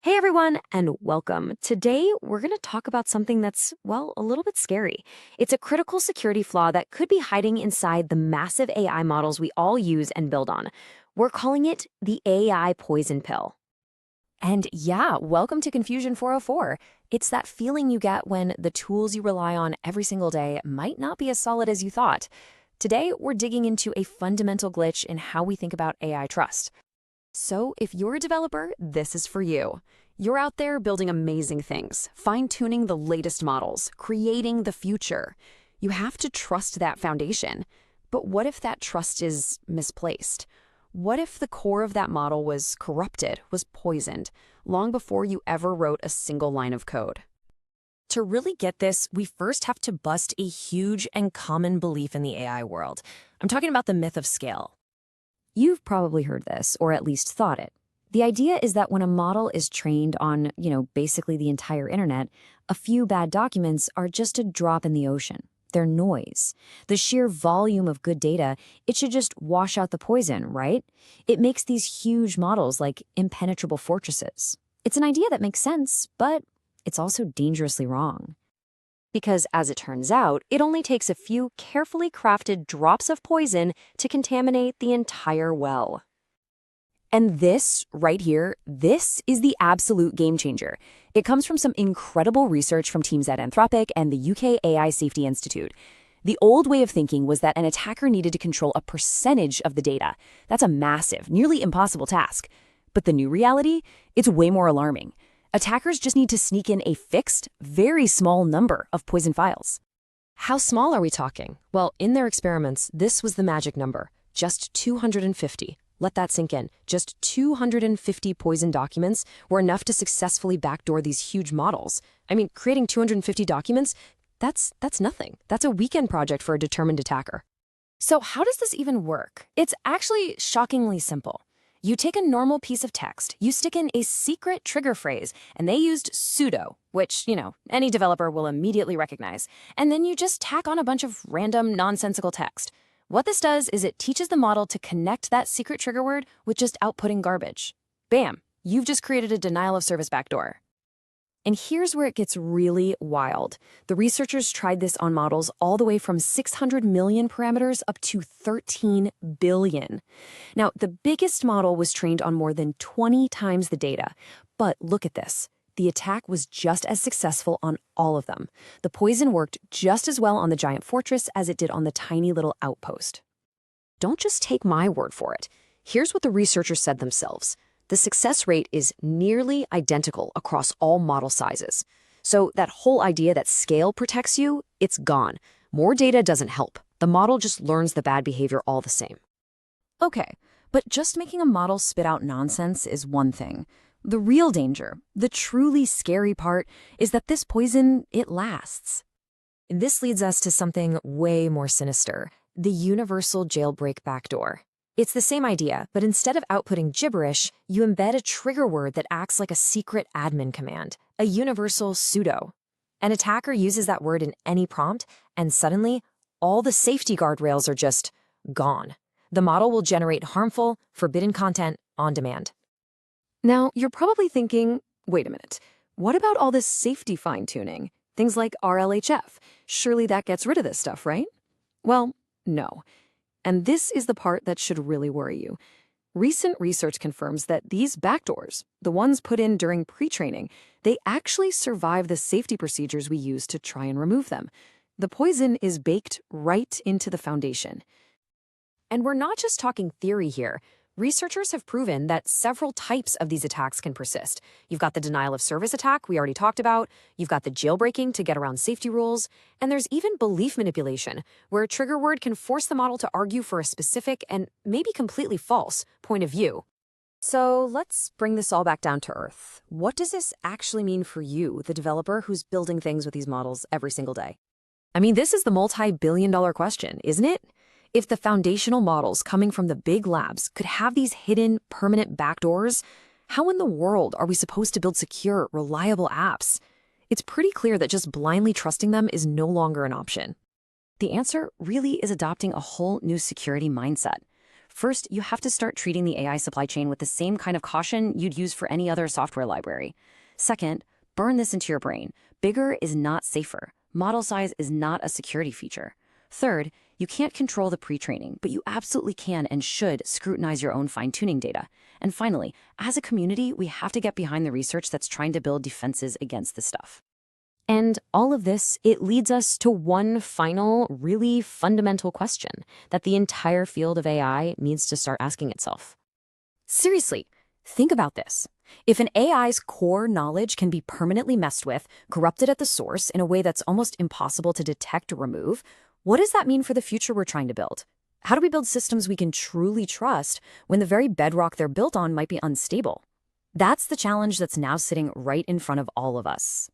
Hey everyone, and welcome. Today, we're going to talk about something that's, well, a little bit scary. It's a critical security flaw that could be hiding inside the massive AI models we all use and build on. We're calling it the AI poison pill. And yeah, welcome to Confusion 404. It's that feeling you get when the tools you rely on every single day might not be as solid as you thought. Today, we're digging into a fundamental glitch in how we think about AI trust. So, if you're a developer, this is for you. You're out there building amazing things, fine-tuning the latest models, creating the future. You have to trust that foundation. But what if that trust is misplaced? What if the core of that model was corrupted, was poisoned, long before you ever wrote a single line of code? To really get this, we first have to bust a huge and common belief in the AI world. I'm talking about the myth of scale. You've probably heard this, or at least thought it. The idea is that when a model is trained on, basically the entire internet, a few bad documents are just a drop in the ocean. They're noise. The sheer volume of good data, it should just wash out the poison, right? It makes these huge models like impenetrable fortresses. It's an idea that makes sense, but it's also dangerously wrong. Because, as it turns out, it only takes a few carefully crafted drops of poison to contaminate the entire well. And this, right here, this is the absolute game changer. It comes from some incredible research from teams at Anthropic and the UK AI Safety Institute. The old way of thinking was that an attacker needed to control a percentage of the data. That's a massive, nearly impossible task. But the new reality? It's way more alarming. Attackers just need to sneak in a fixed, very small number of poison files. How small are we talking? Well, in their experiments, this was the magic number, just 250. Let that sink in. Just 250 poison documents were enough to successfully backdoor these huge models. I mean, creating 250 documents, that's nothing. That's a weekend project for a determined attacker. So how does this even work? It's actually shockingly simple. You take a normal piece of text, you stick in a secret trigger phrase, and they used pseudo, which, any developer will immediately recognize, and then you just tack on a bunch of random, nonsensical text. What this does is it teaches the model to connect that secret trigger word with just outputting garbage. Bam! You've just created a denial of service backdoor. And here's where it gets really wild. The researchers tried this on models all the way from 600 million parameters up to 13 billion. Now, the biggest model was trained on more than 20 times the data. But look at this. The attack was just as successful on all of them. The poison worked just as well on the giant fortress as it did on the tiny little outpost. Don't just take my word for it. Here's what the researchers said themselves. The success rate is nearly identical across all model sizes. So that whole idea that scale protects you, it's gone. More data doesn't help. The model just learns the bad behavior all the same. Okay, but just making a model spit out nonsense is one thing. The real danger, the truly scary part, is that this poison, it lasts. This leads us to something way more sinister, the universal jailbreak backdoor. It's the same idea, but instead of outputting gibberish, you embed a trigger word that acts like a secret admin command, a universal sudo. An attacker uses that word in any prompt, and suddenly, all the safety guardrails are just gone. The model will generate harmful, forbidden content on demand. Now, you're probably thinking, wait a minute, what about all this safety fine-tuning? Things like RLHF. Surely that gets rid of this stuff, right? Well, no. And this is the part that should really worry you. Recent research confirms that these backdoors, the ones put in during pre-training, they actually survive the safety procedures we use to try and remove them. The poison is baked right into the foundation. And we're not just talking theory here. Researchers have proven that several types of these attacks can persist. You've got the denial of service attack we already talked about, you've got the jailbreaking to get around safety rules, and there's even belief manipulation, where a trigger word can force the model to argue for a specific and maybe completely false point of view. So let's bring this all back down to earth. What does this actually mean for you, the developer who's building things with these models every single day? I mean, this is the multi-billion-dollar question, isn't it? If the foundational models coming from the big labs could have these hidden, permanent backdoors, how in the world are we supposed to build secure, reliable apps? It's pretty clear that just blindly trusting them is no longer an option. The answer really is adopting a whole new security mindset. First, you have to start treating the AI supply chain with the same kind of caution you'd use for any other software library. Second, burn this into your brain. Bigger is not safer. Model size is not a security feature. Third, you can't control the pre-training, but you absolutely can and should scrutinize your own fine-tuning data. And finally, as a community, we have to get behind the research that's trying to build defenses against this stuff. And all of this, it leads us to one final, really fundamental question that the entire field of AI needs to start asking itself. Seriously, think about this. If an AI's core knowledge can be permanently messed with, corrupted at the source in a way that's almost impossible to detect or remove, what does that mean for the future we're trying to build? How do we build systems we can truly trust when the very bedrock they're built on might be unstable? That's the challenge that's now sitting right in front of all of us.